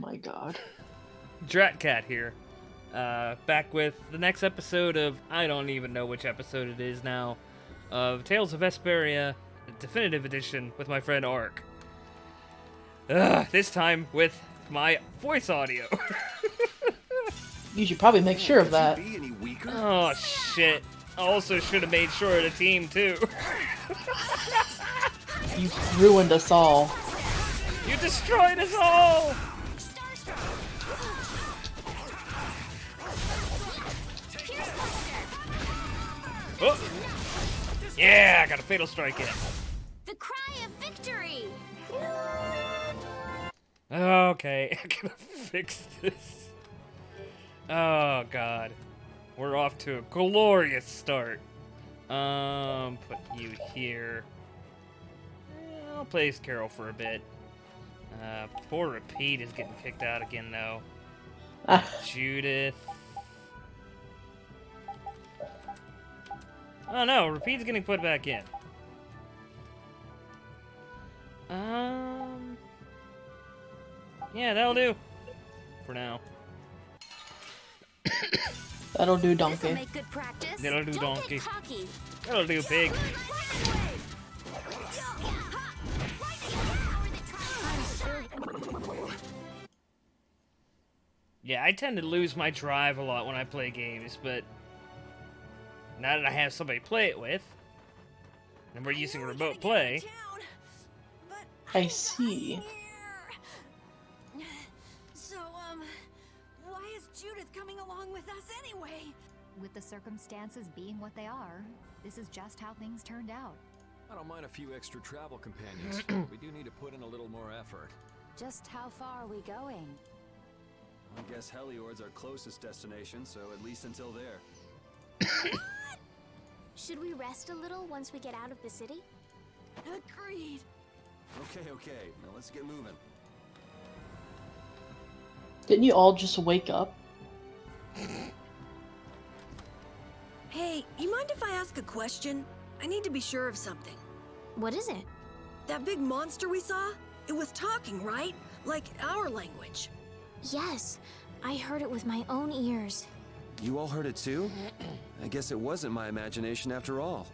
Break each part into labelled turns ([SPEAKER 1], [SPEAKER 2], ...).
[SPEAKER 1] my god.
[SPEAKER 2] Dratcat here. Back with the next episode of, I don't even know which episode it is now, of Tales of Vesperia, the definitive edition with my friend Ark. This time with my voice audio.
[SPEAKER 1] You should probably make sure of that.
[SPEAKER 2] Oh shit. I also should have made sure of the team too.
[SPEAKER 1] You ruined us all.
[SPEAKER 2] You destroyed us all! Oh. Yeah, I got a fatal strike in.
[SPEAKER 3] The cry of victory!
[SPEAKER 2] Okay, I gotta fix this. Oh god. We're off to a glorious start. Put you here. I'll play as Carol for a bit. Poor Repeat is getting kicked out again though. Judith. Oh no, Repeat's getting put back in. Yeah, that'll do. For now.
[SPEAKER 1] That'll do, donkey.
[SPEAKER 3] Make good practice.
[SPEAKER 2] That'll do,
[SPEAKER 3] Don't
[SPEAKER 2] donkey.
[SPEAKER 3] get cocky.
[SPEAKER 2] That'll do, pig. Yeah, I tend to lose my drive a lot when I play games, but now that I have somebody to play it with, and we're using remote play.
[SPEAKER 1] I see.
[SPEAKER 3] So, why is Judith coming along with us anyway?
[SPEAKER 4] With the circumstances being what they are, this is just how things turned out.
[SPEAKER 5] I don't mind a few extra travel companions. We do need to put in a little more effort.
[SPEAKER 4] Just how far are we going?
[SPEAKER 5] I guess Heliord's our closest destination, so at least until there.
[SPEAKER 3] Should we rest a little once we get out of the city? Agreed.
[SPEAKER 5] Okay. Now let's get moving.
[SPEAKER 1] Didn't you all just wake up?
[SPEAKER 6] Hey, you mind if I ask a question? I need to be sure of something.
[SPEAKER 3] What is it?
[SPEAKER 6] That big monster we saw? It was talking, right? Like our language.
[SPEAKER 3] Yes, I heard it with my own ears.
[SPEAKER 5] You all heard it too? I guess it wasn't my imagination after all.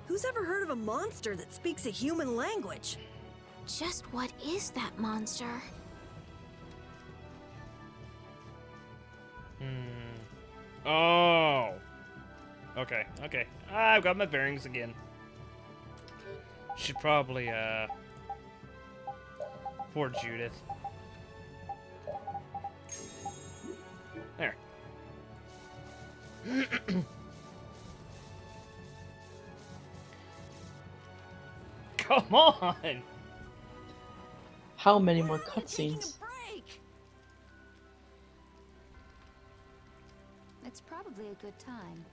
[SPEAKER 6] Who's ever heard of a monster that speaks a human language?
[SPEAKER 3] Just what is that monster?
[SPEAKER 2] Oh. Okay. I've got my bearings again. Should probably, poor Judith. There. Come on!
[SPEAKER 1] How many more
[SPEAKER 6] Taking
[SPEAKER 1] cutscenes?
[SPEAKER 6] a break.
[SPEAKER 4] It's probably a good time.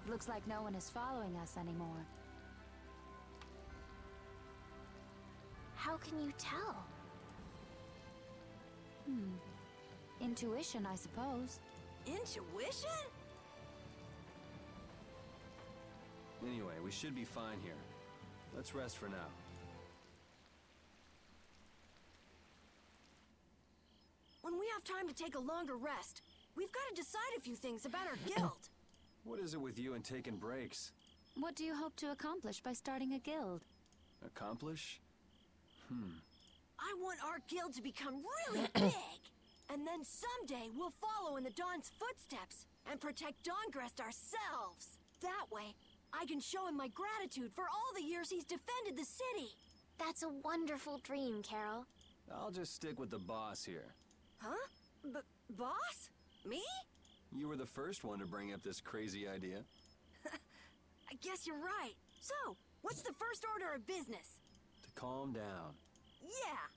[SPEAKER 4] Looks like no one is following us anymore.
[SPEAKER 3] How can you tell?
[SPEAKER 4] Intuition, I suppose.
[SPEAKER 6] Intuition?
[SPEAKER 5] Anyway, we should be fine here. Let's rest for now.
[SPEAKER 6] When we have time to take a longer rest, we've got to decide a few things about our guild.
[SPEAKER 5] What is it with you and taking breaks?
[SPEAKER 4] What do you hope to accomplish by starting a guild?
[SPEAKER 5] Accomplish?
[SPEAKER 6] I want our guild to become really big. And then someday we'll follow in the Dawn's footsteps and protect Dawngrest ourselves. That way, I can show him my gratitude for all the years he's defended the city.
[SPEAKER 3] That's a wonderful dream, Carol.
[SPEAKER 5] I'll just stick with the boss here.
[SPEAKER 6] Huh? Boss? Me?
[SPEAKER 5] You were the first one to bring up this crazy idea.
[SPEAKER 6] I guess you're right. So, what's the first order of business?
[SPEAKER 5] To calm down.
[SPEAKER 6] Yeah.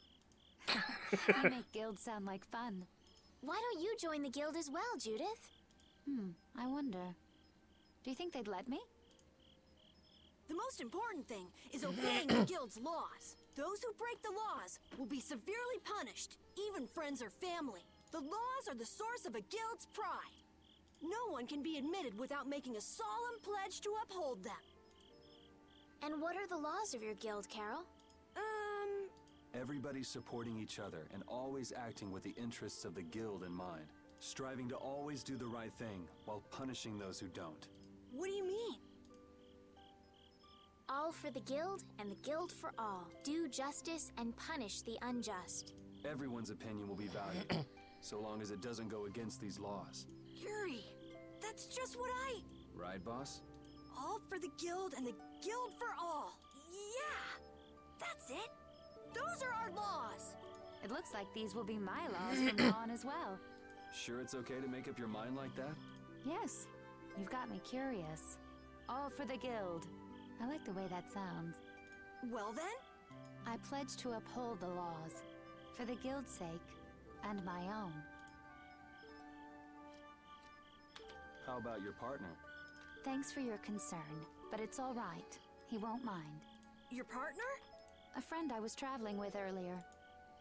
[SPEAKER 4] You make guilds sound like fun.
[SPEAKER 3] Why don't you join the guild as well, Judith?
[SPEAKER 4] I wonder. Do you think they'd let me?
[SPEAKER 6] The most important thing is obeying the guild's laws. Those who break the laws will be severely punished, even friends or family. The laws are the source of a guild's pride. No one can be admitted without making a solemn pledge to uphold them.
[SPEAKER 3] And what are the laws of your guild, Carol?
[SPEAKER 5] Everybody's supporting each other and always acting with the interests of the guild in mind. Striving to always do the right thing while punishing those who don't.
[SPEAKER 6] What do you mean?
[SPEAKER 3] All for the guild and the guild for all. Do justice and punish the unjust.
[SPEAKER 5] Everyone's opinion will be valued, so long as it doesn't go against these laws.
[SPEAKER 6] Yuri, that's just what I...
[SPEAKER 5] Right, boss?
[SPEAKER 6] All for the guild and the guild for all. Yeah! That's it! Those are our laws!
[SPEAKER 4] It looks like these will be my laws from now on as well.
[SPEAKER 5] Sure it's okay to make up your mind like that?
[SPEAKER 4] Yes, you've got me curious. All for the guild. I like the way that sounds.
[SPEAKER 6] Well then?
[SPEAKER 4] I pledge to uphold the laws, for the guild's sake, and my own.
[SPEAKER 5] How about your partner?
[SPEAKER 4] Thanks for your concern, but it's all right. He won't mind.
[SPEAKER 6] Your partner?
[SPEAKER 4] A friend I was traveling with earlier.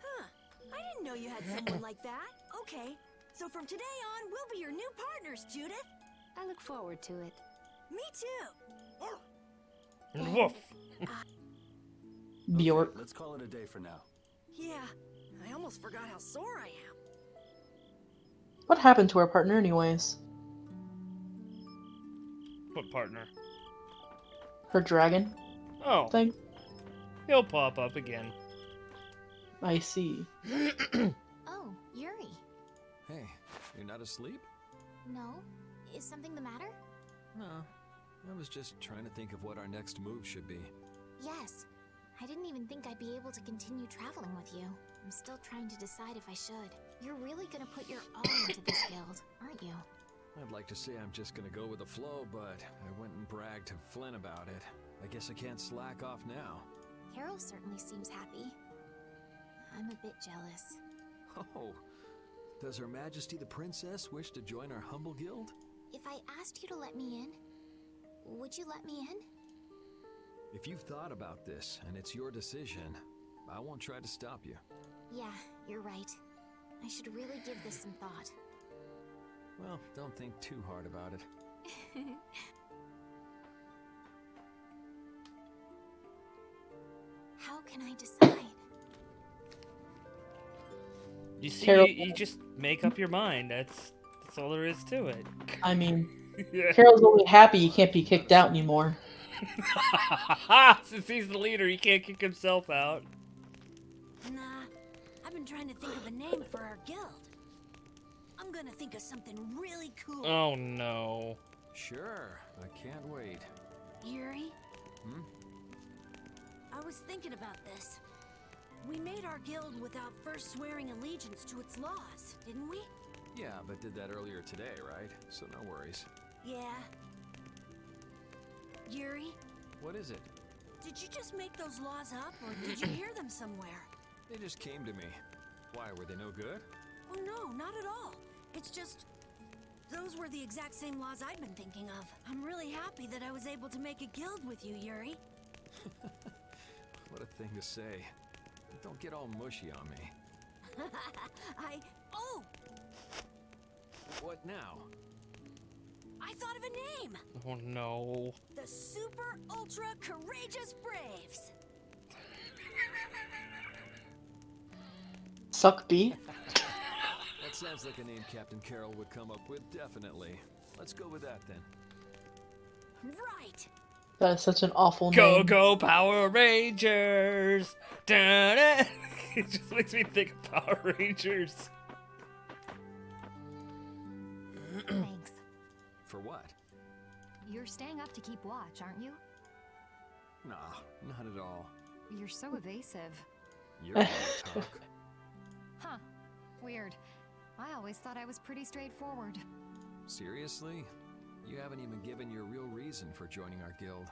[SPEAKER 6] Huh. I didn't know you had someone like that. Okay. So from today on, we'll be your new partners, Judith.
[SPEAKER 4] I look forward to it.
[SPEAKER 6] Me too.
[SPEAKER 2] Woof.
[SPEAKER 1] Bjork.
[SPEAKER 5] Okay, let's call it a day for now.
[SPEAKER 6] Yeah, I almost forgot how sore I am.
[SPEAKER 1] What happened to our partner anyways?
[SPEAKER 2] What partner?
[SPEAKER 1] Her dragon
[SPEAKER 2] Oh,
[SPEAKER 1] thing?
[SPEAKER 2] he'll pop up again.
[SPEAKER 1] I see.
[SPEAKER 3] Oh, Yuri.
[SPEAKER 7] Hey, you're not asleep?
[SPEAKER 3] No? Is something the matter?
[SPEAKER 7] No. I was just trying to think of what our next move should be.
[SPEAKER 3] Yes. I didn't even think I'd be able to continue traveling with you. I'm still trying to decide if I should. You're really gonna put your all into this guild, aren't you?
[SPEAKER 7] I'd like to say I'm just gonna go with the flow, but I went and bragged to Flynn about it. I guess I can't slack off now.
[SPEAKER 3] Carol certainly seems happy. I'm a bit jealous.
[SPEAKER 7] Oh, does Her Majesty the Princess wish to join our humble guild?
[SPEAKER 3] If I asked you to let me in, would you let me in?
[SPEAKER 7] If you've thought about this and it's your decision, I won't try to stop you.
[SPEAKER 3] Yeah, you're right. I should really give this some thought.
[SPEAKER 7] Well, don't think too hard about it.
[SPEAKER 3] How can I decide?
[SPEAKER 2] You see,
[SPEAKER 1] Carol-
[SPEAKER 2] you just make up your mind. That's all there is to it.
[SPEAKER 1] I mean,
[SPEAKER 2] Yeah.
[SPEAKER 1] Carol's only happy he can't be kicked out anymore.
[SPEAKER 2] Since he's the leader, he can't kick himself out.
[SPEAKER 6] Nah, I've been trying to think of a name for our guild. I'm gonna think of something really cool.
[SPEAKER 2] Oh no.
[SPEAKER 7] Sure, I can't wait.
[SPEAKER 6] Yuri?
[SPEAKER 7] Hmm?
[SPEAKER 6] I was thinking about this. We made our guild without first swearing allegiance to its laws, didn't we?
[SPEAKER 7] Yeah, but did that earlier today, right? So no worries.
[SPEAKER 6] Yeah. Yuri,
[SPEAKER 7] What is it?
[SPEAKER 6] did you just make those laws up, or did you hear them somewhere?
[SPEAKER 7] They just came to me. Why, were they no good?
[SPEAKER 6] Oh no, not at all. It's just... those were the exact same laws I'd been thinking of. I'm really happy that I was able to make a guild with you, Yuri.
[SPEAKER 7] What a thing to say. Don't get all mushy on me.
[SPEAKER 6] Oh!
[SPEAKER 7] What now?
[SPEAKER 6] I thought of a name!
[SPEAKER 2] Oh no.
[SPEAKER 6] The Super Ultra Courageous Braves!
[SPEAKER 1] Suck B.
[SPEAKER 7] That sounds like a name Captain Carroll would come up with, definitely. Let's go with that then.
[SPEAKER 6] Right!
[SPEAKER 1] That is such an awful
[SPEAKER 2] Go,
[SPEAKER 1] name.
[SPEAKER 2] go, Power Rangers! Da-da! It just makes me think of Power Rangers.
[SPEAKER 4] Thanks.
[SPEAKER 7] For what?
[SPEAKER 4] You're staying up to keep watch, aren't you?
[SPEAKER 7] Nah, not at all.
[SPEAKER 4] You're so evasive.
[SPEAKER 7] You're gonna talk.
[SPEAKER 4] Huh. Weird. I always thought I was pretty straightforward.
[SPEAKER 7] Seriously? You haven't even given your real reason for joining our guild.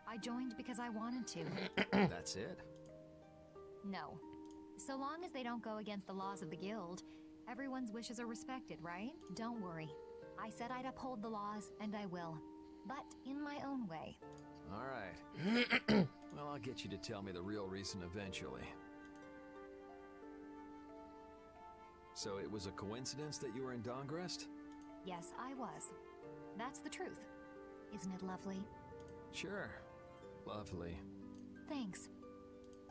[SPEAKER 4] I joined because I wanted to.
[SPEAKER 7] That's it?
[SPEAKER 4] No. So long as they don't go against the laws of the guild, everyone's wishes are respected, right? Don't worry. I said I'd uphold the laws, and I will. But in my own way.
[SPEAKER 7] All right. Well, I'll get you to tell me the real reason eventually. So it was a coincidence that you were in Dongrest?
[SPEAKER 4] Yes, I was. That's the truth. Isn't it lovely?
[SPEAKER 7] Sure. Lovely.
[SPEAKER 4] Thanks.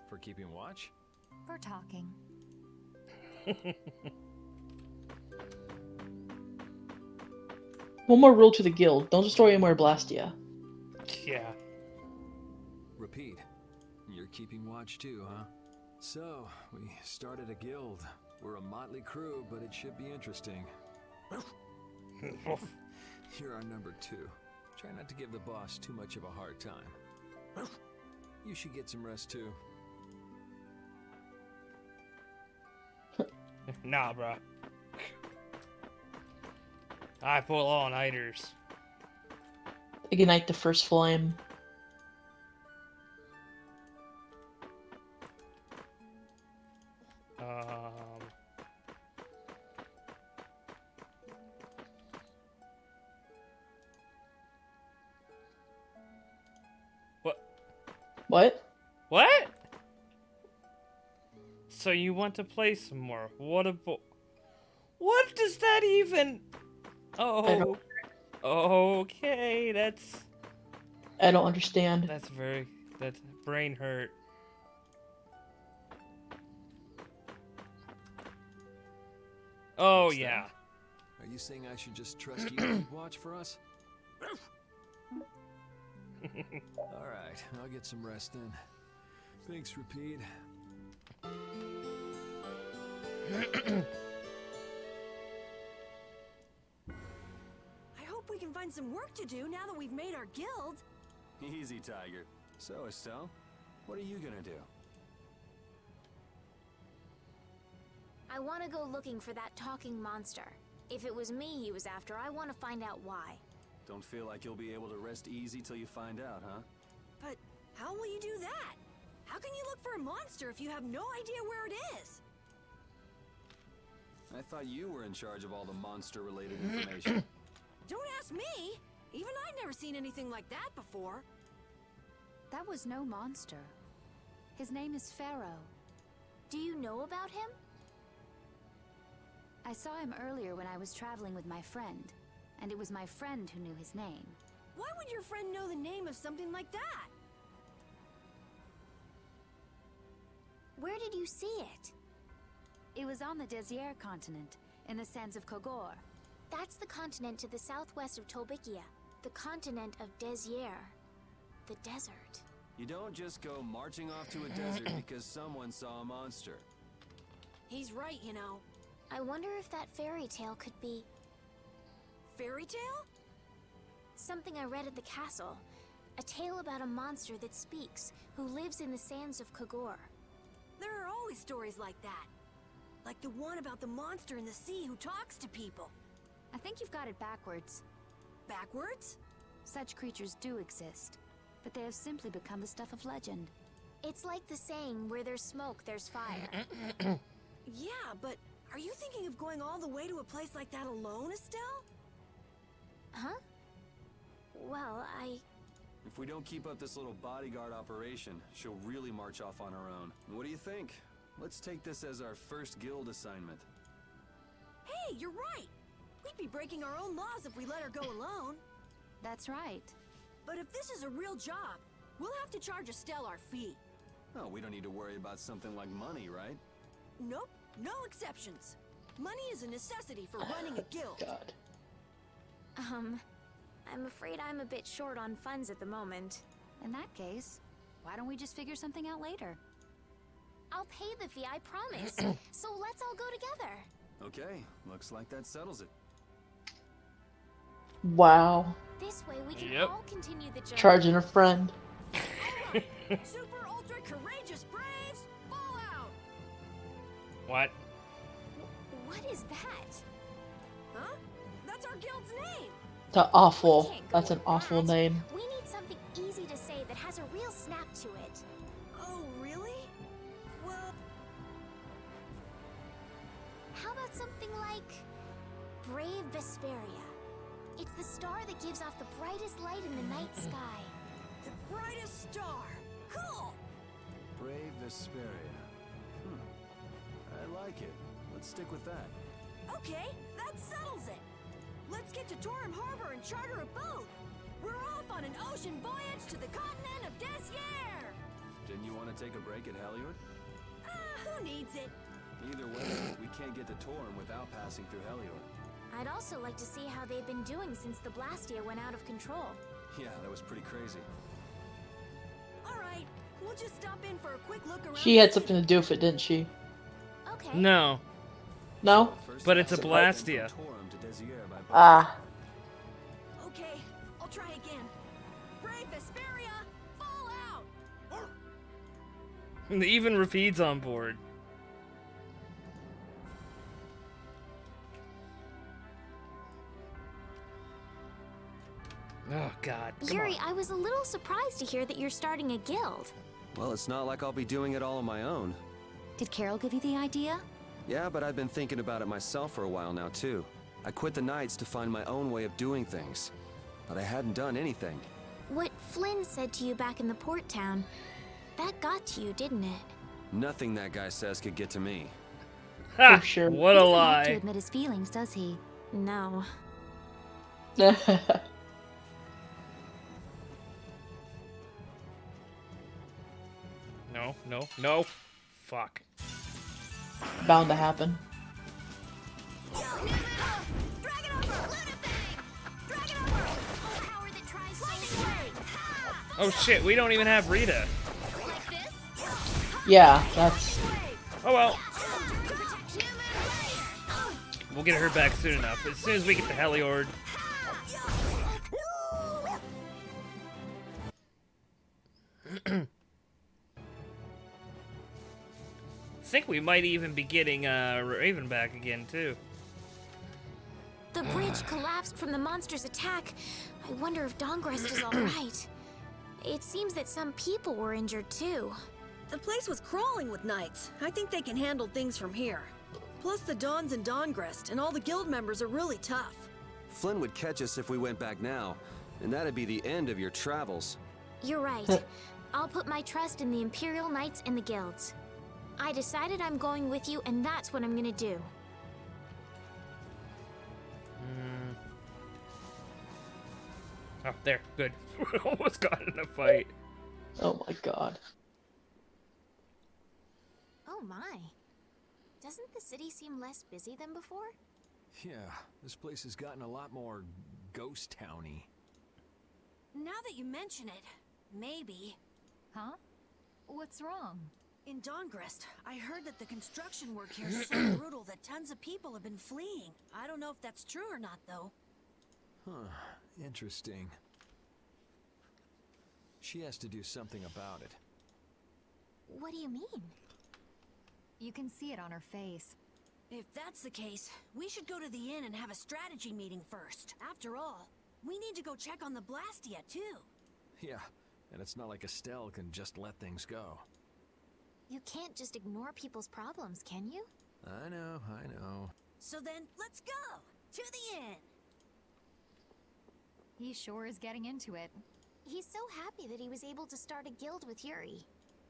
[SPEAKER 7] For keeping watch?
[SPEAKER 4] For talking.
[SPEAKER 1] One more rule to the guild. Don't destroy Amor Blastia.
[SPEAKER 2] Yeah.
[SPEAKER 7] Repeat. You're keeping watch too, huh? So, we started a guild. We're a motley crew, but it should be interesting. You're our number 2. Try not to give the boss too much of a hard time. You should get some rest too.
[SPEAKER 2] Nah, bruh. I pull all-nighters.
[SPEAKER 1] Ignite the first flame. What?
[SPEAKER 2] What? So you want to play some more? What does that even? Oh, okay.
[SPEAKER 1] I don't understand.
[SPEAKER 2] That's brain hurt. Oh
[SPEAKER 7] What's
[SPEAKER 2] yeah.
[SPEAKER 7] Are you saying I should just trust you to keep watch for us? Alright, I'll get some rest then. Thanks, Repeat.
[SPEAKER 6] I hope we can find some work to do now that we've made our guild.
[SPEAKER 5] Easy, Tiger. So, Estelle, what are you gonna do?
[SPEAKER 3] I want to go looking for that talking monster. If it was me he was after, I want to find out why.
[SPEAKER 5] Don't feel like you'll be able to rest easy till you find out, huh?
[SPEAKER 6] But how will you do that? How can you look for a monster if you have no idea where it is?
[SPEAKER 5] I thought you were in charge of all the monster-related information.
[SPEAKER 6] Don't ask me! Even I'd never seen anything like that before.
[SPEAKER 4] That was no monster. His name is Pharaoh.
[SPEAKER 3] Do you know about him?
[SPEAKER 4] I saw him earlier when I was traveling with my friend, and it was my friend who knew his name.
[SPEAKER 6] Why would your friend know the name of something like that?
[SPEAKER 3] Where did you see it?
[SPEAKER 4] It was on the Desier continent, in the sands of Kogor.
[SPEAKER 3] That's the continent to the southwest of Tolbikia. The continent of Desier. The desert.
[SPEAKER 5] You don't just go marching off to a desert because someone saw a monster.
[SPEAKER 6] He's right, you know.
[SPEAKER 3] I wonder if that fairy tale could be
[SPEAKER 6] Fairy tale?
[SPEAKER 3] something I read at the castle. A tale about a monster that speaks, who lives in the sands of Kogor.
[SPEAKER 6] There are always stories like that. Like the one about the monster in the sea who talks to people.
[SPEAKER 4] I think you've got it backwards.
[SPEAKER 6] Backwards?
[SPEAKER 4] Such creatures do exist, but they have simply become the stuff of legend.
[SPEAKER 3] It's like the saying, where there's smoke, there's fire.
[SPEAKER 6] Yeah, but are you thinking of going all the way to a place like that alone, Estelle?
[SPEAKER 3] Huh? Well,
[SPEAKER 5] If we don't keep up this little bodyguard operation, she'll really march off on her own. What do you think? Let's take this as our first guild assignment.
[SPEAKER 6] Hey, you're right! We'd be breaking our own laws if we let her go alone.
[SPEAKER 4] That's right.
[SPEAKER 6] But if this is a real job, we'll have to charge Estelle our fee.
[SPEAKER 5] Oh, we don't need to worry about something like money, right?
[SPEAKER 6] Nope, no exceptions. Money is a necessity for running a guild.
[SPEAKER 1] God.
[SPEAKER 3] I'm afraid I'm a bit short on funds at the moment.
[SPEAKER 4] In that case, why don't we just figure something out later?
[SPEAKER 3] I'll pay the fee, I promise. So let's all go together.
[SPEAKER 5] Okay, looks like that settles it.
[SPEAKER 1] Wow.
[SPEAKER 3] This way we can
[SPEAKER 2] Yep.
[SPEAKER 3] all continue the journey.
[SPEAKER 1] Charging a friend.
[SPEAKER 6] Super ultra courageous braves, fall out!
[SPEAKER 2] What?
[SPEAKER 3] What is that?
[SPEAKER 6] Huh? That's our guild's name!
[SPEAKER 1] The awful.
[SPEAKER 3] We can't go
[SPEAKER 1] That's an
[SPEAKER 3] with
[SPEAKER 1] awful
[SPEAKER 3] that.
[SPEAKER 1] name.
[SPEAKER 3] We need something easy to say that has a real snap to it.
[SPEAKER 6] Oh, really? Well,
[SPEAKER 3] How about something like Brave Vesperia? It's the star that gives off the brightest light in the night sky.
[SPEAKER 6] the brightest star! Cool!
[SPEAKER 5] Brave Vesperia. I like it. Let's stick with that.
[SPEAKER 6] Okay, that settles it! Let's get to Torum Harbor and charter a boat! We're off on an ocean voyage to the continent of Desier!
[SPEAKER 5] Didn't you want to take a break at Halyard?
[SPEAKER 6] Who Who needs it?
[SPEAKER 5] Either way, we can't get to Torum without passing through Helior.
[SPEAKER 3] I'd also like to see how they've been doing since the Blastia went out of control.
[SPEAKER 5] Yeah, that was pretty crazy.
[SPEAKER 6] All right, we'll just stop in for a quick look around.
[SPEAKER 1] She had something to do with it, didn't she?
[SPEAKER 3] Okay.
[SPEAKER 2] No.
[SPEAKER 1] No?
[SPEAKER 5] First,
[SPEAKER 2] But
[SPEAKER 5] we
[SPEAKER 2] it's a
[SPEAKER 5] have to go from
[SPEAKER 2] Blastia.
[SPEAKER 5] Torum to Desier by boat.
[SPEAKER 1] Ah.
[SPEAKER 6] Okay, I'll try again. Brave Vesperia, fall out!
[SPEAKER 2] Even Rapid's on board. Oh, God. Come
[SPEAKER 3] Yuri,
[SPEAKER 2] on.
[SPEAKER 3] I was a little surprised to hear that you're starting a guild.
[SPEAKER 5] Well, it's not like I'll be doing it all on my own.
[SPEAKER 3] Did Carol give you the idea?
[SPEAKER 5] Yeah, but I've been thinking about it myself for a while now, too. I quit the Knights to find my own way of doing things. But I hadn't done anything.
[SPEAKER 3] What Flynn said to you back in the port town, that got to you, didn't it?
[SPEAKER 5] Nothing that guy says could get to me.
[SPEAKER 2] Ha!
[SPEAKER 1] For sure.
[SPEAKER 2] What a
[SPEAKER 3] He doesn't have to
[SPEAKER 2] lie.
[SPEAKER 3] admit his feelings, does he? No.
[SPEAKER 2] No, no, no. Fuck.
[SPEAKER 1] Bound to happen.
[SPEAKER 6] Drag it over! Let it bang! Drag it over! Power that tries lightning ray!
[SPEAKER 2] Oh shit, we don't even have Rita.
[SPEAKER 6] Like this?
[SPEAKER 1] Yeah, that's...
[SPEAKER 2] Oh well. We'll get her back soon enough. As soon as we get the Heliord. I think we might even be getting Raven back again too.
[SPEAKER 3] The bridge collapsed from the monster's attack. I wonder if Dongrest is alright. It seems that some people were injured too.
[SPEAKER 6] The place was crawling with knights. I think they can handle things from here. Plus the Dons and Dongrest and all the guild members are really tough.
[SPEAKER 5] Flynn would catch us if we went back now, and that'd be the end of your travels.
[SPEAKER 3] You're right. I'll put my trust in the Imperial Knights and the guilds. I decided I'm going with you, and that's what I'm gonna do.
[SPEAKER 2] Oh, there. Good. We almost got in a fight.
[SPEAKER 1] Oh my god.
[SPEAKER 3] Oh my. Doesn't the city seem less busy than before?
[SPEAKER 7] Yeah, this place has gotten a lot more ghost towny.
[SPEAKER 6] Now that you mention it, maybe.
[SPEAKER 4] Huh? What's wrong?
[SPEAKER 6] In Dongrest, I heard that the construction work here is so brutal that tons of people have been fleeing. I don't know if that's true or not, though.
[SPEAKER 7] Huh, interesting. She has to do something about it.
[SPEAKER 3] What do you mean?
[SPEAKER 4] You can see it on her face.
[SPEAKER 6] If that's the case, we should go to the inn and have a strategy meeting first. After all, we need to go check on the Blastia, too.
[SPEAKER 7] Yeah, and it's not like Estelle can just let things go.
[SPEAKER 3] You can't just ignore people's problems, can you?
[SPEAKER 7] I know.
[SPEAKER 6] So then, let's go! To the inn!
[SPEAKER 4] He sure is getting into it.
[SPEAKER 3] He's so happy that he was able to start a guild with Yuri.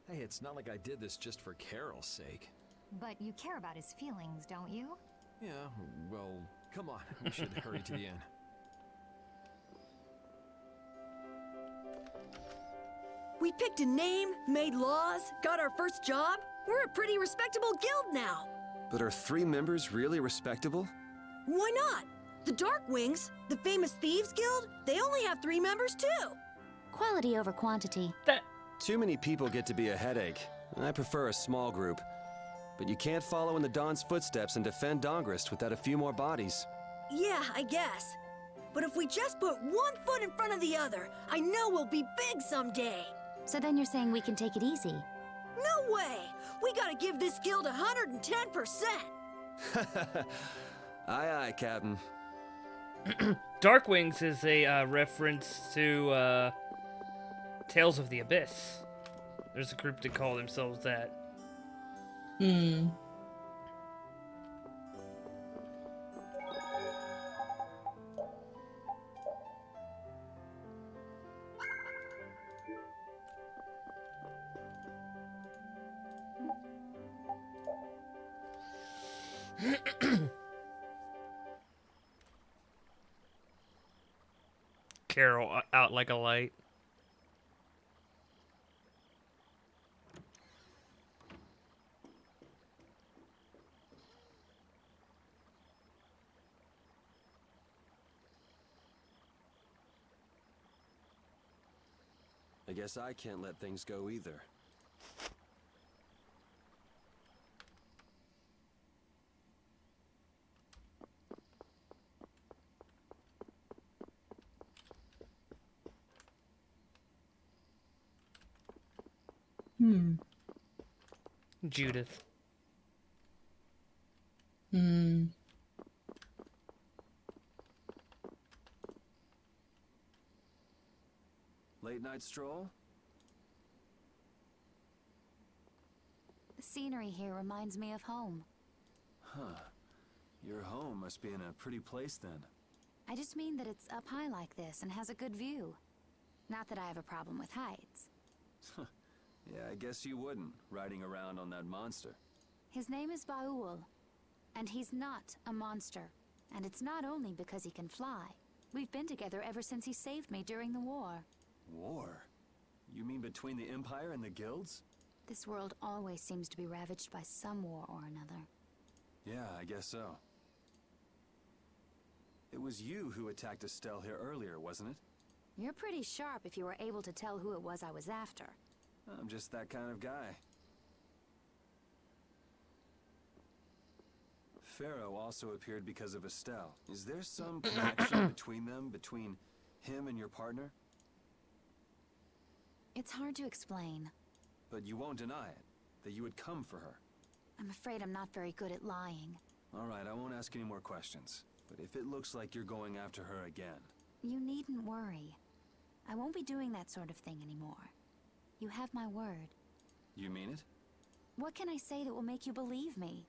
[SPEAKER 7] Hey, it's not like I did this just for Carol's sake.
[SPEAKER 4] But you care about his feelings, don't you?
[SPEAKER 7] Yeah, well, come on. We should hurry to the inn.
[SPEAKER 6] We picked a name, made laws, got our first job. We're a pretty respectable guild now.
[SPEAKER 5] But are 3 members really respectable?
[SPEAKER 6] Why not? The Darkwings, the famous thieves guild, they only have 3 members too.
[SPEAKER 3] Quality over quantity.
[SPEAKER 5] Too many people get to be a headache. I prefer a small group. But you can't follow in the Don's footsteps and defend Dongrest without a few more bodies.
[SPEAKER 6] Yeah, I guess. But if we just put one foot in front of the other, I know we'll be big someday.
[SPEAKER 3] So then you're saying we can take it easy?
[SPEAKER 6] No way! We gotta give this guild 110%!
[SPEAKER 5] Aye, aye, Captain.
[SPEAKER 2] Darkwings is a reference to Tales of the Abyss. There's a group that call themselves that.
[SPEAKER 1] Hmm.
[SPEAKER 2] Carol out like a light.
[SPEAKER 5] guess I can't let things go either.
[SPEAKER 2] Judith.
[SPEAKER 5] Late night stroll?
[SPEAKER 4] The scenery here reminds me of home.
[SPEAKER 5] Huh. Your home must be in a pretty place then.
[SPEAKER 4] I just mean that it's up high like this and has a good view. Not that I have a problem with heights.
[SPEAKER 5] Yeah, I guess you wouldn't, riding around on that monster.
[SPEAKER 4] His name is Baul, and he's not a monster. And it's not only because he can fly. We've been together ever since he saved me during the war.
[SPEAKER 5] War? You mean between the Empire and the guilds?
[SPEAKER 4] This world always seems to be ravaged by some war or another.
[SPEAKER 5] Yeah, I guess so. It was you who attacked Estelle here earlier, wasn't it?
[SPEAKER 4] You're pretty sharp if you were able to tell who it was I was after.
[SPEAKER 5] I'm just that kind of guy. Pharaoh also appeared because of Estelle. Is there some connection between them, between him and your partner?
[SPEAKER 4] It's hard to explain.
[SPEAKER 5] But you won't deny it, that you would come for her.
[SPEAKER 4] I'm afraid I'm not very good at lying.
[SPEAKER 5] All right, I won't ask any more questions. But if it looks like you're going after her again...
[SPEAKER 4] You needn't worry. I won't be doing that sort of thing anymore. You have my word.
[SPEAKER 5] You mean it?
[SPEAKER 4] What can I say that will make you believe me?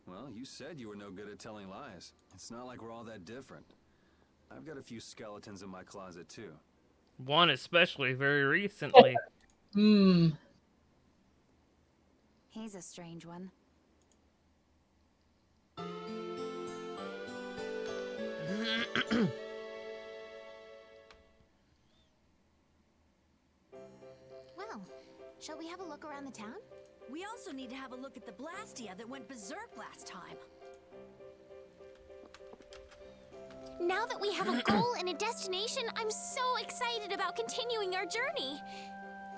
[SPEAKER 5] Well, you said you were no good at telling lies. It's not like we're all that different. I've got a few skeletons in my closet, too.
[SPEAKER 2] One especially very recently.
[SPEAKER 4] He's a strange one.
[SPEAKER 3] Well, shall we have a look around the town?
[SPEAKER 6] We also need to have a look at the Blastia that went berserk last time.
[SPEAKER 3] Now that we have a goal and a destination, I'm so excited about continuing our journey.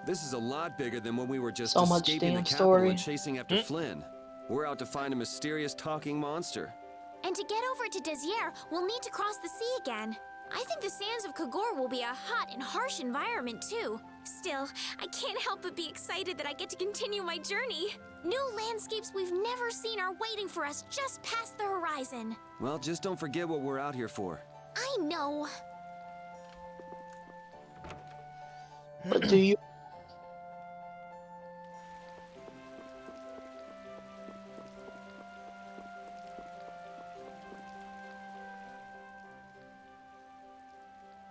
[SPEAKER 5] This is a lot bigger than when we were just
[SPEAKER 1] So much
[SPEAKER 5] escaping the
[SPEAKER 1] damn
[SPEAKER 5] capital
[SPEAKER 1] story.
[SPEAKER 5] and chasing after Flynn. We're out to find a mysterious talking monster.
[SPEAKER 3] And to get over to Desier, we'll need to cross the sea again. I think the sands of Kagor will be a hot and harsh environment, too. Still, I can't help but be excited that I get to continue my journey. New landscapes we've never seen are waiting for us just past the horizon.
[SPEAKER 5] Well, just don't forget what we're out here for.
[SPEAKER 3] I know.
[SPEAKER 1] But do you?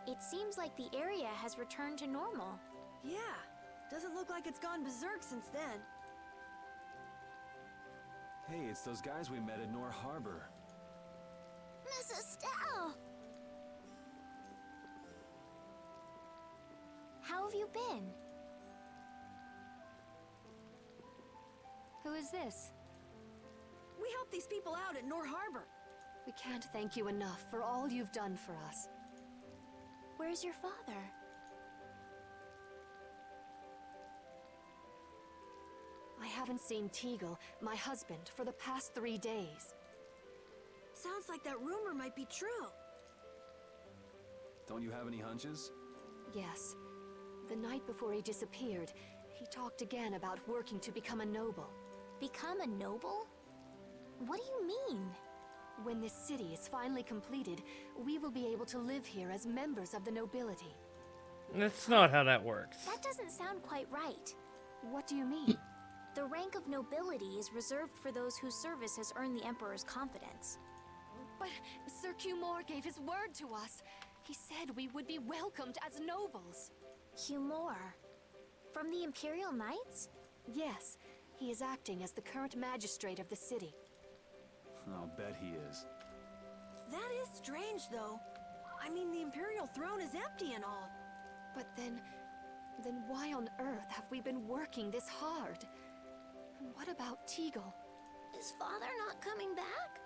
[SPEAKER 3] It seems like the area has returned to normal.
[SPEAKER 6] Yeah, doesn't look like it's gone berserk since then.
[SPEAKER 5] Hey, it's those guys we met at Nor Harbor.
[SPEAKER 3] Miss Estelle! How have you been?
[SPEAKER 4] Who is this?
[SPEAKER 6] We helped these people out at Nor Harbor.
[SPEAKER 8] We can't thank you enough for all you've done for us.
[SPEAKER 3] Where's your father?
[SPEAKER 8] I haven't seen Teagle, my husband, for the past 3 days.
[SPEAKER 6] Sounds like that rumor might be true.
[SPEAKER 5] Don't you have any hunches?
[SPEAKER 8] Yes. The night before he disappeared, he talked again about working to become a noble.
[SPEAKER 3] Become a noble? What do you mean?
[SPEAKER 8] When this city is finally completed, we will be able to live here as members of the nobility.
[SPEAKER 2] That's not how that works.
[SPEAKER 3] That doesn't sound quite right.
[SPEAKER 8] What do you mean?
[SPEAKER 3] The rank of nobility is reserved for those whose service has earned the Emperor's confidence.
[SPEAKER 8] But Sir Cumore gave his word to us. He said we would be welcomed as nobles.
[SPEAKER 3] Cumore? From the Imperial Knights?
[SPEAKER 8] Yes, he is acting as the current magistrate of the city.
[SPEAKER 5] I'll bet he is.
[SPEAKER 6] That is strange, though. I mean, the Imperial throne is empty and all.
[SPEAKER 8] But then why on earth have we been working this hard? And what about Teagle?
[SPEAKER 3] Is father not coming back?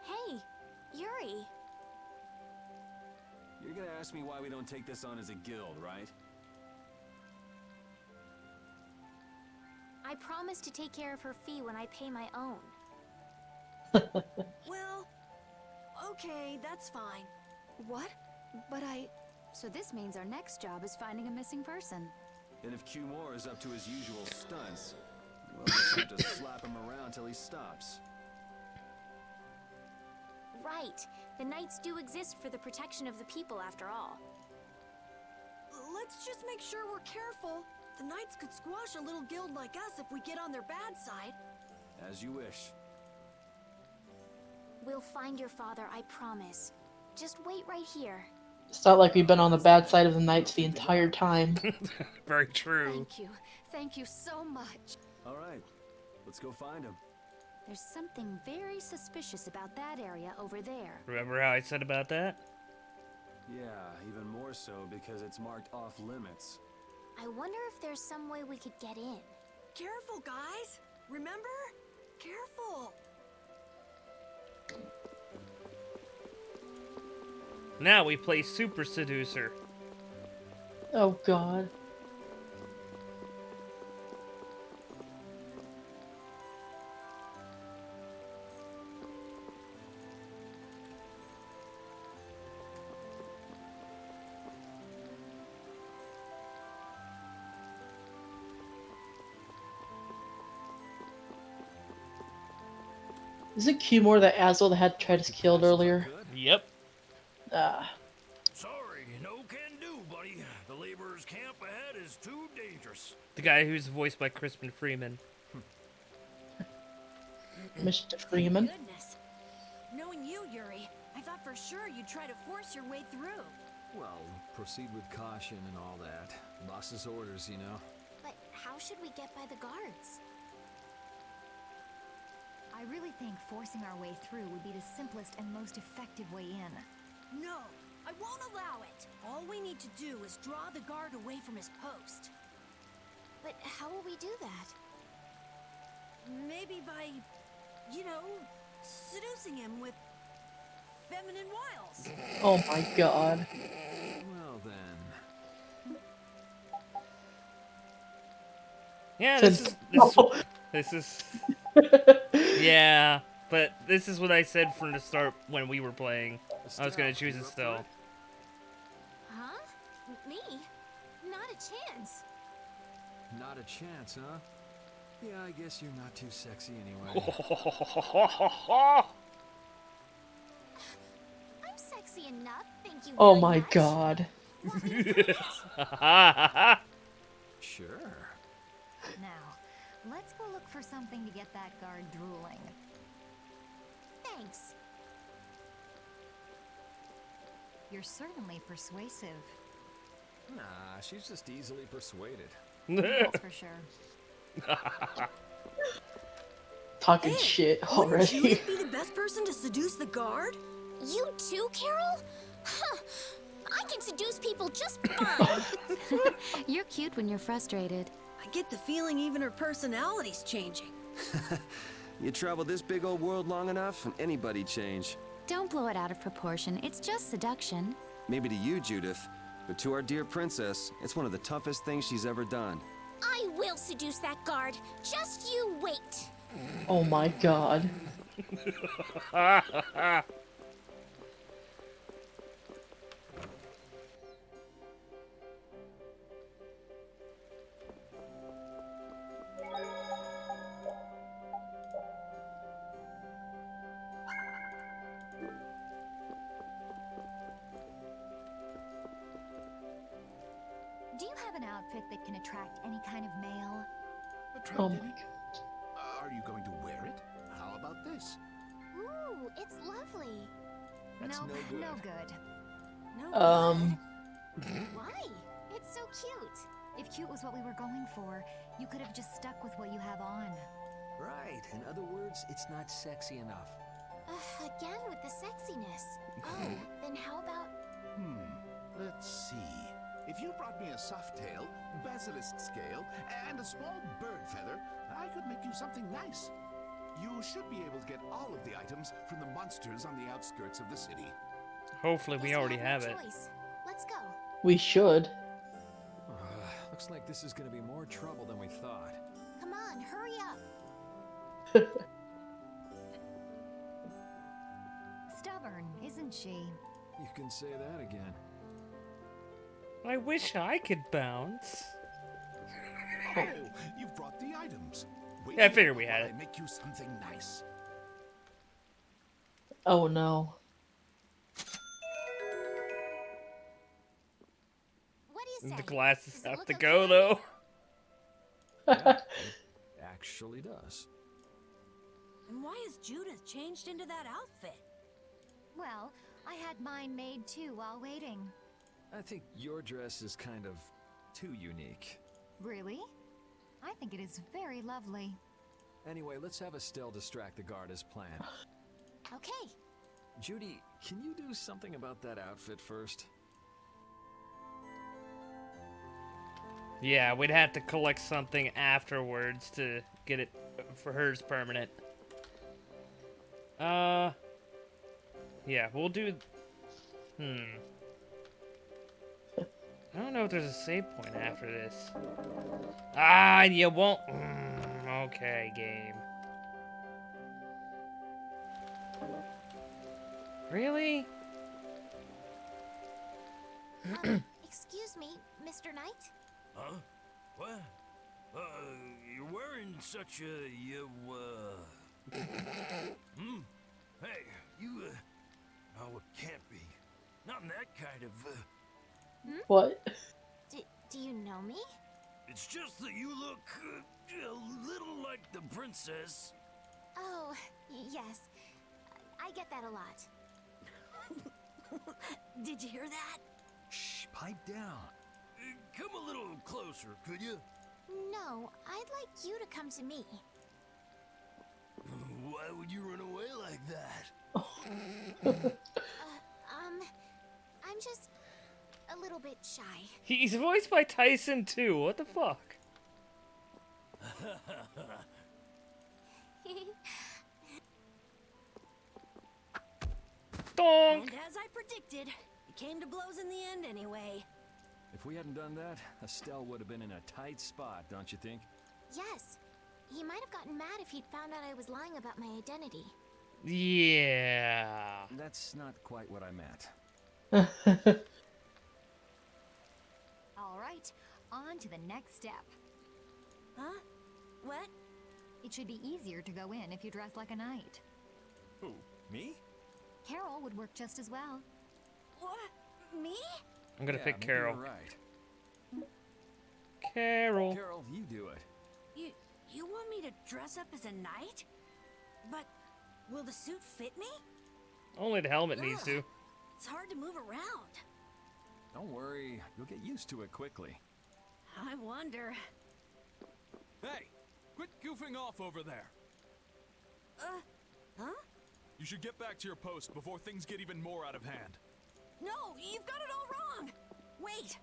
[SPEAKER 3] Hey, Yuri.
[SPEAKER 5] You're gonna ask me why we don't take this on as a guild, right?
[SPEAKER 3] promise to take care of her fee when I pay my own.
[SPEAKER 6] Well, okay, that's fine.
[SPEAKER 8] What? But
[SPEAKER 9] So this means our next job is finding a missing person.
[SPEAKER 5] And if Q Moore is up to his usual stunts, we'll just have to slap him around till he stops.
[SPEAKER 3] Right. The Knights do exist for the protection of the people after all.
[SPEAKER 6] Let's just make sure we're careful. The Knights could squash a little guild like us if we get on their bad side.
[SPEAKER 5] As you wish.
[SPEAKER 3] We'll find your father, I promise. Just wait right here.
[SPEAKER 1] It's not like we've been on the bad side of the Knights the entire time.
[SPEAKER 2] Very true.
[SPEAKER 8] thank you. Thank you so much.
[SPEAKER 5] All right, let's go find him.
[SPEAKER 9] There's something very suspicious about that area over there.
[SPEAKER 2] Remember how I said about that?
[SPEAKER 5] Yeah, even more so because it's marked off limits.
[SPEAKER 3] I wonder if there's some way we could get in.
[SPEAKER 6] Careful, guys. Remember? Careful.
[SPEAKER 2] Now we play Super Seducer.
[SPEAKER 1] Oh god. Is it Q Moore that Azul that had Tredis killed earlier?
[SPEAKER 2] Yep.
[SPEAKER 1] Ah.
[SPEAKER 10] Sorry, no can do, buddy. The laborers' camp ahead is too dangerous.
[SPEAKER 2] The guy who's voiced by Crispin Freeman.
[SPEAKER 1] Mr. Freeman.
[SPEAKER 6] Goodness. Knowing you, Yuri, I thought for sure you'd try to force your way through.
[SPEAKER 7] Well, proceed with caution and all that. Boss's orders, you know.
[SPEAKER 3] But how should we get by the guards?
[SPEAKER 4] I really think forcing our way through would be the simplest and most effective way in.
[SPEAKER 6] No, I won't allow it. All we need to do is draw the guard away from his post.
[SPEAKER 3] But how will we do that?
[SPEAKER 6] Maybe by, you know, seducing him with feminine wiles.
[SPEAKER 1] Oh my god.
[SPEAKER 7] Well then.
[SPEAKER 2] Yeah,
[SPEAKER 1] Since-
[SPEAKER 2] this is yeah, but this is what I said from the start when we were playing. I was gonna choose it still.
[SPEAKER 3] Huh? Me? Not a chance.
[SPEAKER 7] Not a chance, huh? Yeah, I guess you're not too sexy anyway.
[SPEAKER 3] I'm sexy enough, thank you
[SPEAKER 1] Oh
[SPEAKER 3] very
[SPEAKER 1] my
[SPEAKER 3] much.
[SPEAKER 1] god.
[SPEAKER 7] Sure.
[SPEAKER 4] Now, let's go look for something to get that guard drooling.
[SPEAKER 3] Thanks.
[SPEAKER 4] You're certainly persuasive.
[SPEAKER 7] Nah, she's just easily persuaded.
[SPEAKER 4] That's for sure.
[SPEAKER 1] Talking
[SPEAKER 6] Hey,
[SPEAKER 1] shit
[SPEAKER 6] wouldn't you
[SPEAKER 1] already.
[SPEAKER 6] be the best person to seduce the guard?
[SPEAKER 3] You too, Carol? Huh. I can seduce people just fine.
[SPEAKER 9] You're cute when you're frustrated.
[SPEAKER 6] I get the feeling even her personality's changing.
[SPEAKER 5] You travel this big old world long enough, and anybody change.
[SPEAKER 9] Don't blow it out of proportion. It's just seduction.
[SPEAKER 5] Maybe to you, Judith, but to our dear princess, it's one of the toughest things she's ever done.
[SPEAKER 3] I will seduce that guard. Just you wait.
[SPEAKER 1] Oh my god.
[SPEAKER 4] Do you have an outfit that can attract any kind of male?
[SPEAKER 1] Oh my god.
[SPEAKER 10] Are you going to wear it? How about this?
[SPEAKER 3] Ooh, it's lovely.
[SPEAKER 10] That's
[SPEAKER 4] no,
[SPEAKER 10] no good.
[SPEAKER 4] no good.
[SPEAKER 6] No
[SPEAKER 3] Why? It's so cute.
[SPEAKER 4] If cute was what we were going for, you could have just stuck with what you have on.
[SPEAKER 7] Right. In other words, it's not sexy enough.
[SPEAKER 3] Again with the sexiness. Oh, then how about...
[SPEAKER 10] Let's see. If you brought me a soft tail, basilisk scale, and a small bird feather, I could make you something nice. You should be able to get all of the items from the monsters on the outskirts of the city.
[SPEAKER 2] Hopefully we
[SPEAKER 3] Guess
[SPEAKER 2] already
[SPEAKER 3] no
[SPEAKER 2] have it.
[SPEAKER 3] choice. Let's go.
[SPEAKER 1] We should.
[SPEAKER 7] Looks like this is gonna be more trouble than we thought.
[SPEAKER 3] Come on.
[SPEAKER 4] on, hurry up. Stubborn, isn't she?
[SPEAKER 7] You can say that again.
[SPEAKER 2] I wish I could bounce.
[SPEAKER 10] Oh, you've brought the items. Wait
[SPEAKER 2] Yeah, I figured we had
[SPEAKER 10] while
[SPEAKER 2] it.
[SPEAKER 10] I make you something nice.
[SPEAKER 1] Oh no.
[SPEAKER 3] What do you say?
[SPEAKER 2] The glasses
[SPEAKER 3] Does it
[SPEAKER 2] have
[SPEAKER 3] look
[SPEAKER 2] to
[SPEAKER 3] okay?
[SPEAKER 2] go though.
[SPEAKER 7] Yeah, it actually does.
[SPEAKER 6] And why has Judith changed into that outfit?
[SPEAKER 4] Well, I had mine made too while waiting.
[SPEAKER 7] I think your dress is kind of too unique.
[SPEAKER 4] Really? I think it is very lovely.
[SPEAKER 7] Anyway, let's have Estelle distract the guard as planned.
[SPEAKER 3] Okay.
[SPEAKER 7] Judy, can you do something about that outfit first?
[SPEAKER 2] Yeah, we'd have to collect something afterwards to get it for hers permanent. Yeah, we'll do. I don't know if there's a save point after this. Ah, you won't. Okay, game. Really?
[SPEAKER 3] Excuse me, Mr. Knight?
[SPEAKER 11] Huh? What? You're wearing such a, Hey, you, oh, it can't be. Not in that kind of,
[SPEAKER 1] What?
[SPEAKER 3] Do you know me?
[SPEAKER 11] It's just that you look, a little like the princess.
[SPEAKER 3] Oh, yes. I get that a lot.
[SPEAKER 6] Did you hear that?
[SPEAKER 7] Shh, pipe down.
[SPEAKER 11] Come a little closer, could you?
[SPEAKER 3] No, I'd like you to come to me.
[SPEAKER 11] Why would you run away like that?
[SPEAKER 3] I'm just a little bit shy.
[SPEAKER 2] He's voiced by Tyson too. What the fuck? Donk.
[SPEAKER 6] And as I predicted, it came to blows in the end anyway.
[SPEAKER 7] If we hadn't done that, Estelle would have been in a tight spot, don't you think?
[SPEAKER 3] Yes. He might have gotten mad if he'd found out I was lying about my identity.
[SPEAKER 2] Yeah.
[SPEAKER 7] That's not quite what I meant.
[SPEAKER 4] All right, on to the next step.
[SPEAKER 6] Huh? What?
[SPEAKER 4] It should be easier to go in if you dress like a knight.
[SPEAKER 7] Who? Me?
[SPEAKER 4] Carol would work just as well.
[SPEAKER 6] What? Me?
[SPEAKER 2] I'm gonna
[SPEAKER 7] Yeah,
[SPEAKER 2] pick
[SPEAKER 7] maybe
[SPEAKER 2] Carol.
[SPEAKER 7] you're right.
[SPEAKER 2] Carol.
[SPEAKER 7] Carol, you do it.
[SPEAKER 6] You want me to dress up as a knight? But will the suit fit me?
[SPEAKER 2] Only the helmet needs to.
[SPEAKER 6] It's hard to move around.
[SPEAKER 7] Don't worry, you'll get used to it quickly.
[SPEAKER 6] I wonder.
[SPEAKER 12] Hey, quit goofing off over there.
[SPEAKER 6] Huh?
[SPEAKER 12] You should get back to your post before things get even more out of hand.
[SPEAKER 6] No, you've got it all wrong. Wait.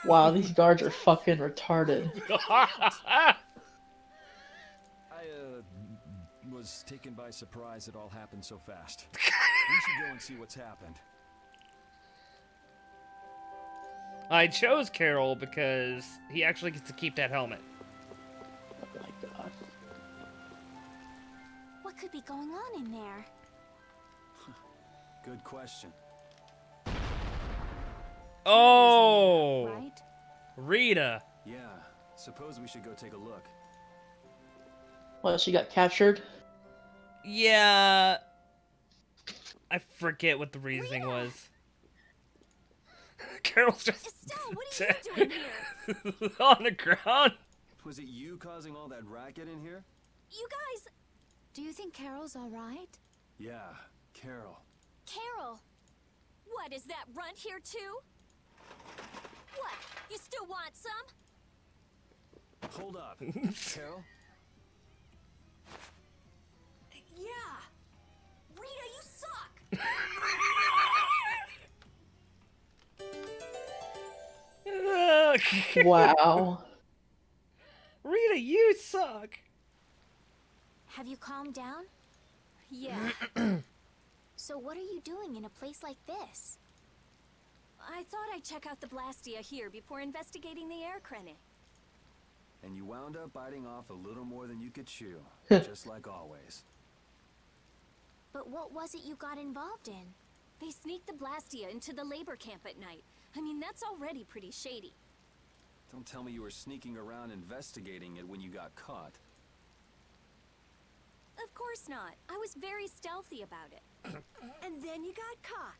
[SPEAKER 1] Wow, these guards are fucking retarded.
[SPEAKER 7] I, was taken by surprise it all happened so fast. We should go and see what's happened.
[SPEAKER 2] I chose Carol because he actually gets to keep that helmet.
[SPEAKER 1] Oh my god.
[SPEAKER 3] What could be going on in there?
[SPEAKER 5] Good question.
[SPEAKER 2] Oh,
[SPEAKER 3] Right?
[SPEAKER 2] Rita.
[SPEAKER 5] Yeah, suppose we should go take a look.
[SPEAKER 1] Well, she got captured?
[SPEAKER 2] Yeah. I forget what the reasoning was. Carol's just
[SPEAKER 3] Estelle, what are you doing here?
[SPEAKER 2] on the ground.
[SPEAKER 5] Was it you causing all that racket in here?
[SPEAKER 3] You guys...
[SPEAKER 9] Do you think Carol's all right?
[SPEAKER 5] Yeah, Carol.
[SPEAKER 3] Carol! What, is that runt here too? What, you still want some?
[SPEAKER 5] Hold up. Carol?
[SPEAKER 6] Yeah. Rita, you suck.
[SPEAKER 1] Wow.
[SPEAKER 2] Rita, you suck.
[SPEAKER 3] Have you calmed down?
[SPEAKER 6] Yeah.
[SPEAKER 3] So what are you doing in a place like this?
[SPEAKER 6] I thought I'd check out the Blastia here before investigating the air crennet.
[SPEAKER 5] And you wound up biting off a little more than you could chew, just like always.
[SPEAKER 3] But what was it you got involved in?
[SPEAKER 6] They sneaked the Blastia into the labor camp at night. I mean, that's already pretty shady.
[SPEAKER 5] Don't tell me you were sneaking around investigating it when you got caught.
[SPEAKER 6] Of course not. I was very stealthy about it. And then you got caught.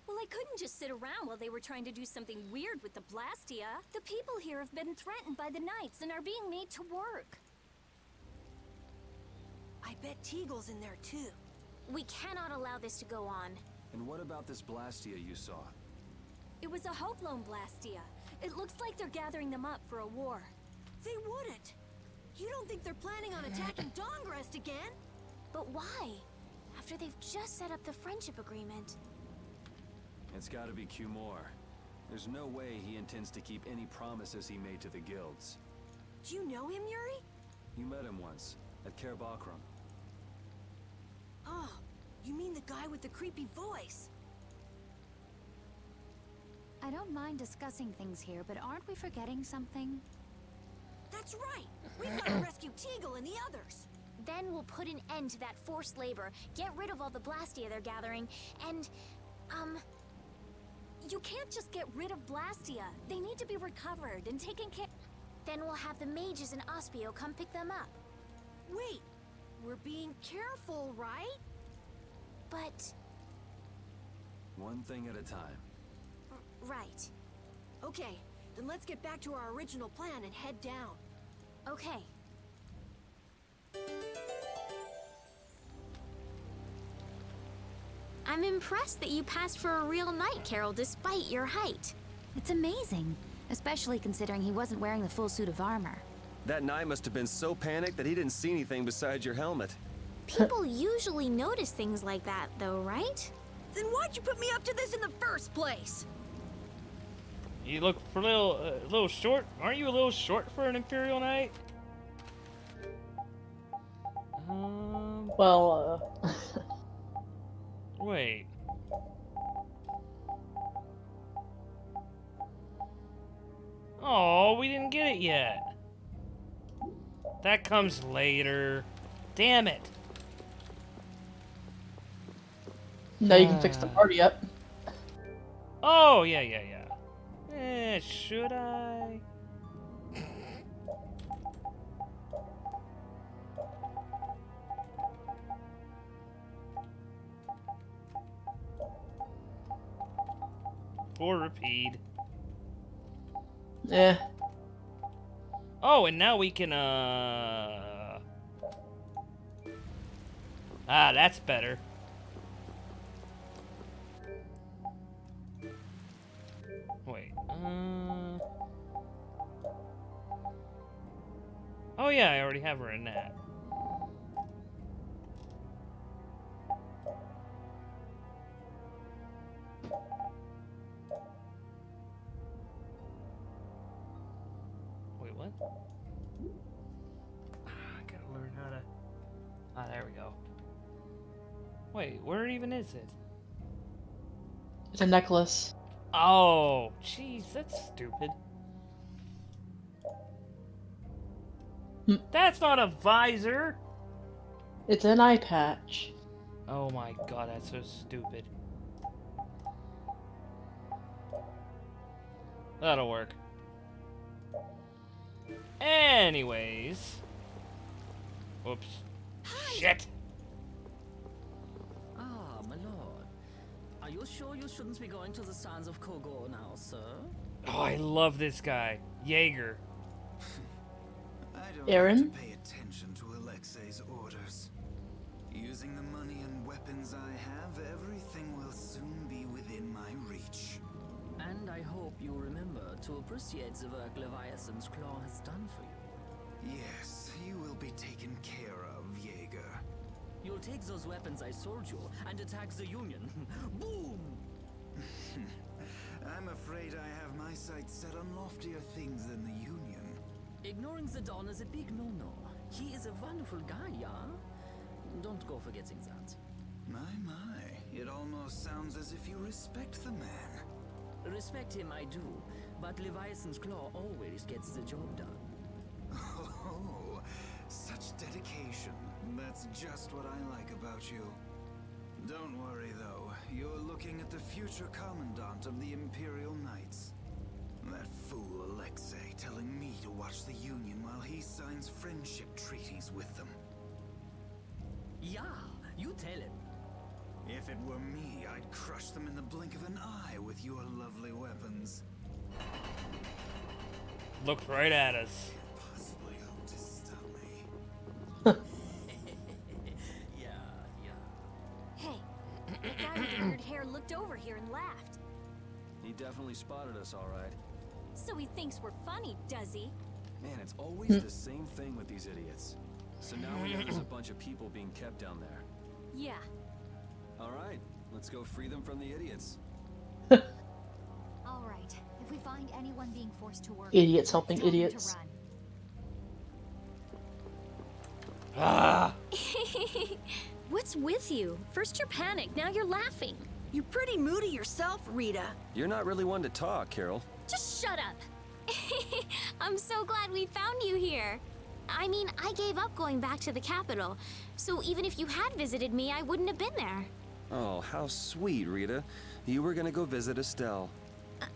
[SPEAKER 6] Well, I couldn't just sit around while they were trying to do something weird with the Blastia. The people here have been threatened by the Knights and are being made to work. I bet Teagle's in there too.
[SPEAKER 3] We cannot allow this to go on.
[SPEAKER 5] And what about this Blastia you saw?
[SPEAKER 6] It was a Hope Loan Blastia. It looks like they're gathering them up for a war. They wouldn't. You don't think they're planning on attacking Dawngrest again?
[SPEAKER 3] But why? After they've just set up the friendship agreement.
[SPEAKER 5] It's gotta be Cumor. There's no way he intends to keep any promises he made to the guilds.
[SPEAKER 6] Do you know him, Yuri?
[SPEAKER 5] You met him once, at Caer Bakram.
[SPEAKER 6] Oh, you mean the guy with the creepy voice?
[SPEAKER 9] I don't mind discussing things here, but aren't we forgetting something?
[SPEAKER 6] That's right! We've got to rescue Teagle and the others!
[SPEAKER 3] Then we'll put an end to that forced labor, get rid of all the Blastia they're gathering, and,
[SPEAKER 6] You can't just get rid of Blastia. They need to be recovered and taken care...
[SPEAKER 3] Then we'll have the mages and Ospio come pick them up.
[SPEAKER 6] Wait! We're being careful, right?
[SPEAKER 3] But...
[SPEAKER 5] One thing at a time.
[SPEAKER 3] Right.
[SPEAKER 6] Okay, then let's get back to our original plan and head down.
[SPEAKER 3] Okay. I'm impressed that you passed for a real knight, Carol, despite your height.
[SPEAKER 9] It's amazing, especially considering he wasn't wearing the full suit of armor.
[SPEAKER 13] That knight must have been so panicked that he didn't see anything besides your helmet.
[SPEAKER 3] People usually notice things like that, though, right?
[SPEAKER 6] Then why'd you put me up to this in the first place?
[SPEAKER 2] You look a little short. Aren't you a little short for an Imperial Knight?
[SPEAKER 1] Well,
[SPEAKER 2] Wait. Oh, we didn't get it yet. That comes later. Damn it.
[SPEAKER 1] now you can fix the party up.
[SPEAKER 2] Oh, yeah. Should I? Poor Repeat.
[SPEAKER 1] Yeah.
[SPEAKER 2] Oh, and now we can, Ah, that's better. Wait, Oh yeah, I already have her in that. Wait, what? I gotta learn how to... Ah, there we go. Wait, where even is it?
[SPEAKER 1] It's a necklace.
[SPEAKER 2] Oh, jeez, that's stupid. That's not a visor!
[SPEAKER 1] It's an eye patch.
[SPEAKER 2] Oh my god, that's so stupid. That'll work. Anyways. Whoops. Shit!
[SPEAKER 14] Ah, my lord. Are you sure you shouldn't be going to the sands of Kogor now, sir?
[SPEAKER 2] Oh, I love this guy. Jaeger.
[SPEAKER 15] I don't
[SPEAKER 1] Aaron?
[SPEAKER 15] have to pay attention to Alexei's orders. Using the money and weapons I have, everything will soon be within my reach.
[SPEAKER 14] And I hope you remember to appreciate the work Leviathan's Claw has done for you.
[SPEAKER 15] Yes, you will be taken care of, Jaeger.
[SPEAKER 14] You'll take those weapons I sold you and attack the Union. Boom!
[SPEAKER 15] I'm afraid I have my sights set on loftier things than the Union.
[SPEAKER 14] Ignoring the Dawn is a big no-no. He is a wonderful guy, yeah? Don't go forgetting that.
[SPEAKER 15] My, it almost sounds as if you respect the man.
[SPEAKER 14] Respect him I do, but Leviathan's Claw always gets the job done.
[SPEAKER 15] vacation. That's just what I like about you. Don't worry, though. You're looking at the future commandant of the Imperial Knights. That fool Alexei telling me to watch the Union while he signs friendship treaties with them.
[SPEAKER 14] Yeah, you tell him.
[SPEAKER 15] If it were me, I'd crush them in the blink of an eye with your lovely weapons.
[SPEAKER 2] Looked right at us.
[SPEAKER 15] Possibly hope to stop me.
[SPEAKER 6] Hey, the guy with the weird hair looked over here and laughed.
[SPEAKER 13] He definitely spotted us, all right.
[SPEAKER 6] So he thinks we're funny, does he?
[SPEAKER 13] Man, it's always the same thing with these idiots. So now we know there's a bunch of people being kept down there.
[SPEAKER 6] Yeah.
[SPEAKER 13] All right, let's go free them from the idiots.
[SPEAKER 4] All right. If we find anyone being forced to work,
[SPEAKER 1] Idiots helping
[SPEAKER 4] tell them to
[SPEAKER 1] idiots.
[SPEAKER 4] run.
[SPEAKER 2] Ah!
[SPEAKER 6] What's with you? First you're panicked, now you're laughing. You're pretty moody yourself, Rita.
[SPEAKER 13] You're not really one to talk, Carol.
[SPEAKER 3] Just shut up. I'm so glad we found you here. I mean, I gave up going back to the capital, so even if you had visited me, I wouldn't have been there.
[SPEAKER 13] Oh, how sweet, Rita. You were gonna go visit Estelle.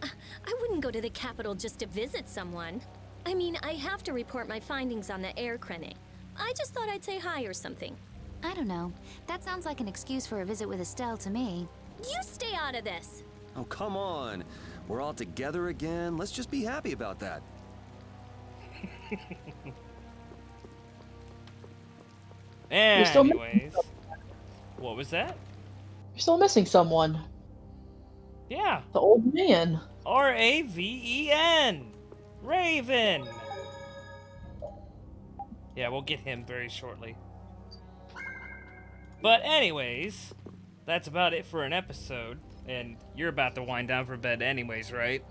[SPEAKER 6] I wouldn't go to the capital just to visit someone. I mean, I have to report my findings on the air clinic. I just thought I'd say hi or something.
[SPEAKER 9] I don't know. That sounds like an excuse for a visit with Estelle to me.
[SPEAKER 6] You stay out of this.
[SPEAKER 13] Oh, come on. We're all together again. Let's just be happy about that.
[SPEAKER 2] Anyways, what was that?
[SPEAKER 1] You're still missing someone.
[SPEAKER 2] Yeah.
[SPEAKER 1] The old man.
[SPEAKER 2] Raven. Raven. Yeah, we'll get him very shortly. But anyways, that's about it for an episode. And you're about to wind down for bed anyways, right?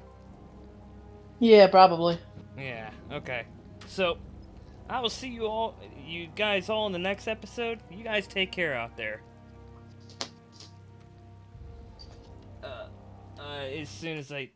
[SPEAKER 1] Yeah, probably.
[SPEAKER 2] Yeah, okay. So, I will see you guys all in the next episode. You guys take care out there. As soon as I